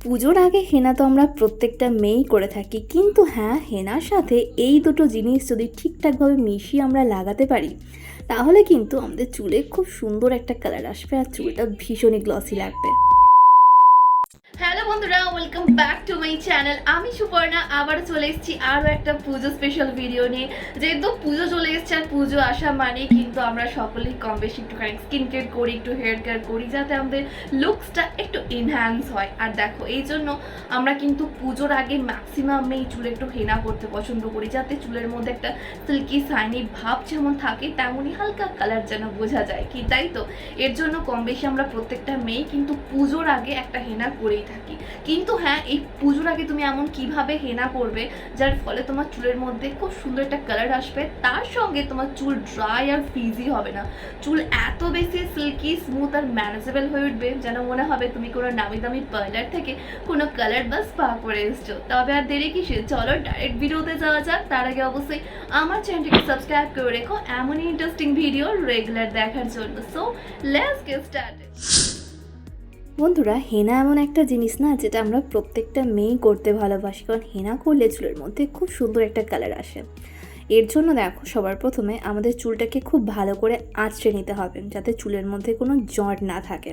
পুজোর আগে হেনা তো আমরা প্রত্যেকটা মেয়েই করে থাকি, কিন্তু হ্যাঁ, হেনার সাথে এই দুটো জিনিস যদি ঠিকঠাকভাবে মিশিয়ে আমরা লাগাতে পারি তাহলে কিন্তু আমাদের চুলে খুব সুন্দর একটা কালার আসবে আর চুলটা ভীষণই গ্লসি লাগবে। হ্যালো বন্ধুরা, welcome back to my channel. আমি সুপর্ণা আবার চলে এসেছি আরও একটা পুজো স্পেশাল ভিডিও নিয়ে। যেহেতু পুজো চলে এসেছে আর পুজো আসা মানে কিন্তু আমরা সকলেই কম বেশি একটুখানি স্কিন কেয়ার করি, একটু হেয়ার কেয়ার করি, যাতে আমাদের লুকসটা একটু এনহ্যান্স হয়। আর দেখো, এই জন্য আমরা কিন্তু পুজোর আগে ম্যাক্সিমাম এই চুলে একটু হেনা করতে পছন্দ করি, যাতে চুলের মধ্যে একটা সিল্কি শাইনি ভাব যেমন থাকে তেমনই হালকা কালার যেন বোঝা যায়, কি তাই তো? এর জন্য কম বেশি আমরা প্রত্যেকটা মেয়ে কিন্তু পুজোর আগে একটা হেনা করেই থাকি। কিন্তু হ্যাঁ, এই পুজোর আগে তুমি এমন কিভাবে হেনা করবে যার ফলে তোমার চুলের মধ্যে খুব সুন্দর একটা কালার আসবে, তার সঙ্গে তোমার চুল ড্রাই আর ফ্রিজি হবে না, চুল এত বেশি সিল্কি স্মুথ আর ম্যানেজেবল হয়ে উঠবে যেন মনে হবে তুমি কোনো নামি দামি পার্লার থেকে কোনো কালার বা স্পা করে এসছো। তবে আর দেরি কিসে, চলো ডাইরেক্ট ভিডিওতে যাওয়া যাক। তার আগে অবশ্যই আমার চ্যানেলটিকে সাবস্ক্রাইব করে রেখো এমনই ইন্টারেস্টিং ভিডিও রেগুলার দেখার জন্য। So let's get started. বন্ধুরা, হেনা এমন একটা জিনিস না যেটা আমরা প্রত্যেকটা মেয়েই করতে ভালোবাসি, কারণ হেনা করলে চুলের মধ্যে খুব সুন্দর একটা কালার আসে। এর জন্য দেখো, সবার প্রথমে আমাদের চুলটাকে খুব ভালো করে আঁচড়ে নিতে হবে যাতে চুলের মধ্যে কোনো জট না থাকে।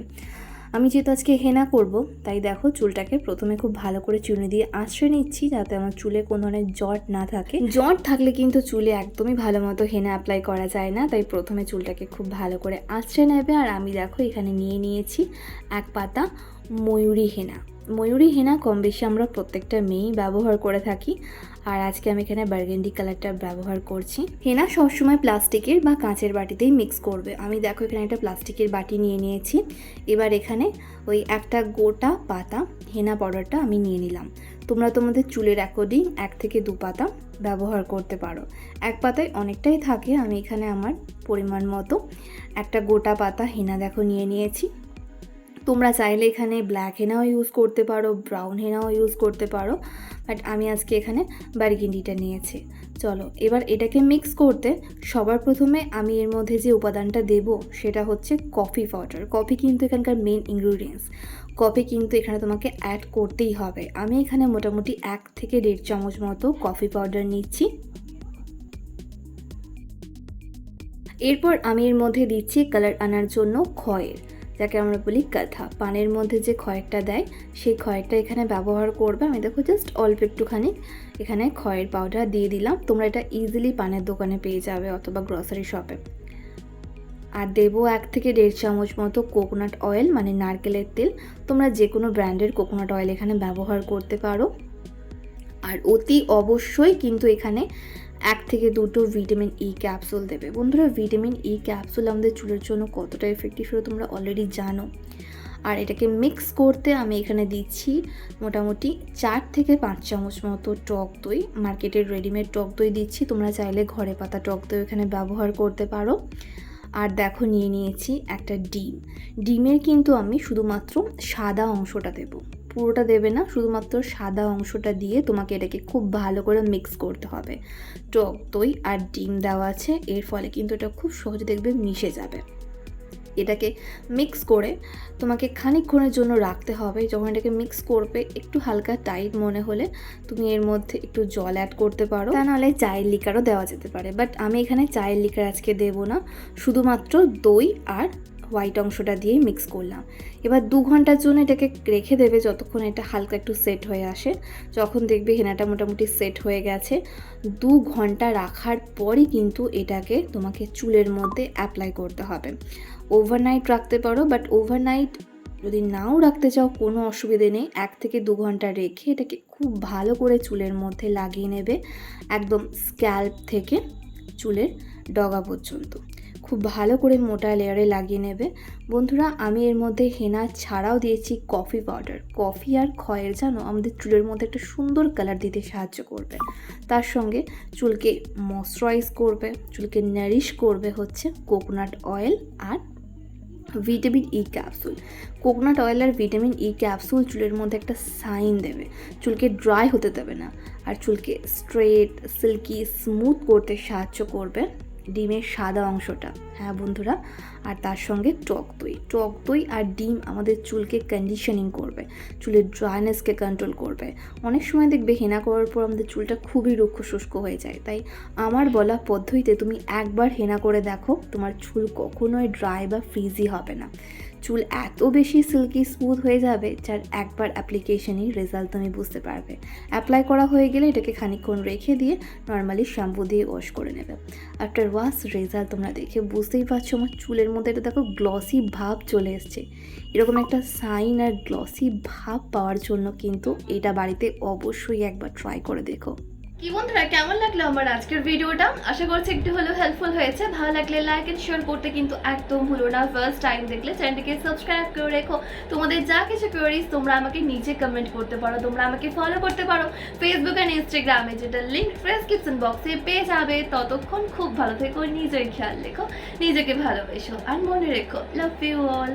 আমি যেহেতু আজকে হেনা করব, তাই দেখো চুলটাকে প্রথমে খুব ভালো করে চুনি দিয়ে আঁচড়ে নিচ্ছি যাতে আমার চুলে কোনো ধরনের জট না থাকে। জট থাকলে কিন্তু চুলে একদমই ভালো মতো হেনা অ্যাপ্লাই করা যায় না, তাই প্রথমে চুলটাকে খুব ভালো করে আঁচড়ে নেবে। আর আমি দেখো এখানে নিয়ে নিয়েছি এক পাতা ময়ূরী হেনা। ময়ূরী হেনা কম বেশি আমরা প্রত্যেকটা মেয়েই ব্যবহার করে থাকি, আর আজকে আমি এখানে বার্গেন্ডি কালারটা ব্যবহার করছি। হেনা সবসময় প্লাস্টিকের বা কাঁচের বাটিতেই মিক্স করবে। আমি দেখো এখানে একটা প্লাস্টিকের বাটি নিয়ে নিয়েছি। এবার এখানে ওই একটা গোটা পাতা হেনা পাউডারটা আমি নিয়ে নিলাম। তোমরা তোমাদের চুলের অ্যাকর্ডিং 1 থেকে 2 পাতা ব্যবহার করতে পারো। এক পাতায় অনেকটাই থাকে, আমি এখানে আমার পরিমাণ মতো একটা গোটা পাতা হেনা দেখো নিয়ে নিয়েছি। তোমরা চাইলে এখানে ব্ল্যাক হেনাও ইউজ করতে পারো, ব্রাউন হেনাও ইউজ করতে পারো, বাট আমি আজকে এখানে বার্গেন্ডিটা নিয়েছি। চলো এবার এটাকে মিক্স করতে সবার প্রথমে আমি এর মধ্যে যে উপাদানটা দেব সেটা হচ্ছে কফি পাউডার। কফি কিন্তু এখানকার মেন ইনগ্রিডিয়েন্টস। কফি কিন্তু এখানে তোমাকে অ্যাড করতেই হবে। আমি এখানে মোটামুটি 1 থেকে 1.5 চামচ মতো কফি পাউডার নিচ্ছি। এরপর আমি এর মধ্যে দিচ্ছি কালার আনার জন্য খয়ের, যাকে আমরা বলি কাঁথা। পানের মধ্যে যে খয়েরটা দেয় সেই খয়েরটা এখানে ব্যবহার করবে। আমি দেখো জাস্ট অল্প একটুখানি এখানে খয়ের পাউডার দিয়ে দিলাম। তোমরা এটা ইজিলি পানের দোকানে পেয়ে যাবে অথবা গ্রসারি শপে। আর দেবো 1 থেকে 1.5 চামচ মতো কোকোনাট অয়েল, মানে নারকেলের তেল। তোমরা যে কোনো ব্র্যান্ডের কোকোনাট অয়েল এখানে ব্যবহার করতে পারো। আর অতি অবশ্যই কিন্তু এখানে 1 থেকে 2টো ভিটামিন ই ক্যাপসুল দেবে। বন্ধুরা, ভিটামিন ই ক্যাপসুল আমাদের চুলের জন্য কতটা এফেক্টিভ সেটা তোমরা অলরেডি জানো। আর এটাকে মিক্স করতে আমি এখানে দিচ্ছি মোটামুটি 4 থেকে 5 চামচ মতো টক দই। মার্কেটের রেডিমেড টক দই দিচ্ছি, তোমরা চাইলে ঘরে পাতা টক দই এখানে ব্যবহার করতে পারো। আর দেখো নিয়ে নিয়েছি একটা ডিম। ডিমের কিন্তু আমি শুধুমাত্র সাদা অংশটা দেবো, পুরোটা দেবে না, শুধুমাত্র সাদা অংশটা দিয়ে তোমাকে এটাকে খুব ভালো করে মিক্স করতে হবে। টক দই আর ডিম দেওয়া আছে, এর ফলে কিন্তু এটা খুব সহজে দেখবে মিশে যাবে। এটাকে মিক্স করে তোমাকে খানিকক্ষণের জন্য রাখতে হবে। যখন এটাকে মিক্স করবে একটু হালকা টাইট মনে হলে তুমি এর মধ্যে একটু জল অ্যাড করতে পারো, তা নাহলে চায়ের লিকারও দেওয়া যেতে পারে। বাট আমি এখানে চায়ের লিকার আজকে দেবো না, শুধুমাত্র দই আর হোয়াইট অংশটা দিয়ে মিক্স করলাম। এবার 2 ঘন্টার জন্য এটাকে রেখে দেবে, যতক্ষণ এটা হালকা একটু সেট হয়ে আসে। যখন দেখবে হেনাটা মোটামুটি সেট হয়ে গেছে, 2 ঘন্টা রাখার পরই কিন্তু এটাকে তোমাকে চুলের মধ্যে অ্যাপ্লাই করতে হবে। ওভারনাইট রাখতে পারো, বাট ওভারনাইট যদি নাও রাখতে চাও কোনো অসুবিধে নেই। 1 থেকে 2 ঘন্টা রেখে এটাকে খুব ভালো করে চুলের মধ্যে লাগিয়ে নেবে, একদম স্ক্যাল্প থেকে চুলের ডগা পর্যন্ত খুব ভালো করে মোটা লেয়ারে লাগিয়ে নেবে। বন্ধুরা, আমি এর মধ্যে হেনা ছাড়াও দিয়েছি কফি পাউডার। কফি আর খয়ের জানো আমাদের চুলের মধ্যে একটা সুন্দর কালার দিতে সাহায্য করবে। তার সঙ্গে চুলকে ময়শ্চারাইজ করবে, চুলকে নারিশ করবে হচ্ছে কোকোনাট অয়েল আর vitamin E capsule. Coconut oil আর ভিটামিন ই ক্যাপসুল চুলের মধ্যে একটা সাইন দেবে, চুলকে ড্রাই হতে দেবে না, আর চুলকে স্ট্রেট সিল্কি স্মুথ করতে সাহায্য করবে। ডিমের সাদা অংশটা, হ্যাঁ বন্ধুরা, আর তার সঙ্গে টক দই আর ডিম আমাদের চুলকে কন্ডিশনিং করবে, চুলের ড্রাইনেসকে কন্ট্রোল করবে। অনেক সময় দেখবে হেনা করার পর আমাদের চুলটা খুবই রুক্ষ শুষ্ক হয়ে যায়, তাই আমার বলা পদ্ধতিতে তুমি একবার হেনা করে দেখো, তোমার চুল কখনোই ড্রাই বা ফ্রিজি হবে না। চুল এত বেশি সিল্কি স্মুথ হয়ে যাবে যার একবার অ্যাপ্লিকেশনই রেজাল্ট তুমি বুঝতে পারবে। অ্যাপ্লাই করা হয়ে গেলে এটাকে খানিকক্ষণ রেখে দিয়ে নর্মালি শ্যাম্পু দিয়ে ওয়াশ করে নেবে। আফটার ওয়াশ রেজাল্ট তোমরা দেখে বুঝতেই পারছো আমার চুলের মধ্যে এটা দেখো গ্লসি ভাব চলে এসছে। এরকম একটা সাইন আর গ্লসি ভাব পাওয়ার জন্য কিন্তু এটা বাড়িতে অবশ্যই একবার ট্রাই করে দেখো। কি বন্ধুরা, কেমন লাগলো আমার আজকের ভিডিওটা? আশা করছি একটু হলেও হেল্পফুল হয়েছে। ভালো লাগলে লাইক এন্ড শেয়ার করতে কিন্তু একদম ভুলো না। ফার্স্ট টাইম দেখলে চ্যানেলটিকে সাবস্ক্রাইব করে রেখো। তোমাদের যা কিছু কোয়েরিজ তোমরা আমাকে নিচে কমেন্ট করতে পারো, তোমরা আমাকে ফলো করতে পারো ফেসবুক আর ইনস্টাগ্রামে, যেটা লিঙ্ক ডেসক্রিপশন বক্সে পেয়ে যাবে। ততক্ষণ খুব ভালো থেকো, নিজের খেয়াল রেখো, নিজেকে ভালোবেসো আর মনে রেখো, লাভ ইউ অল।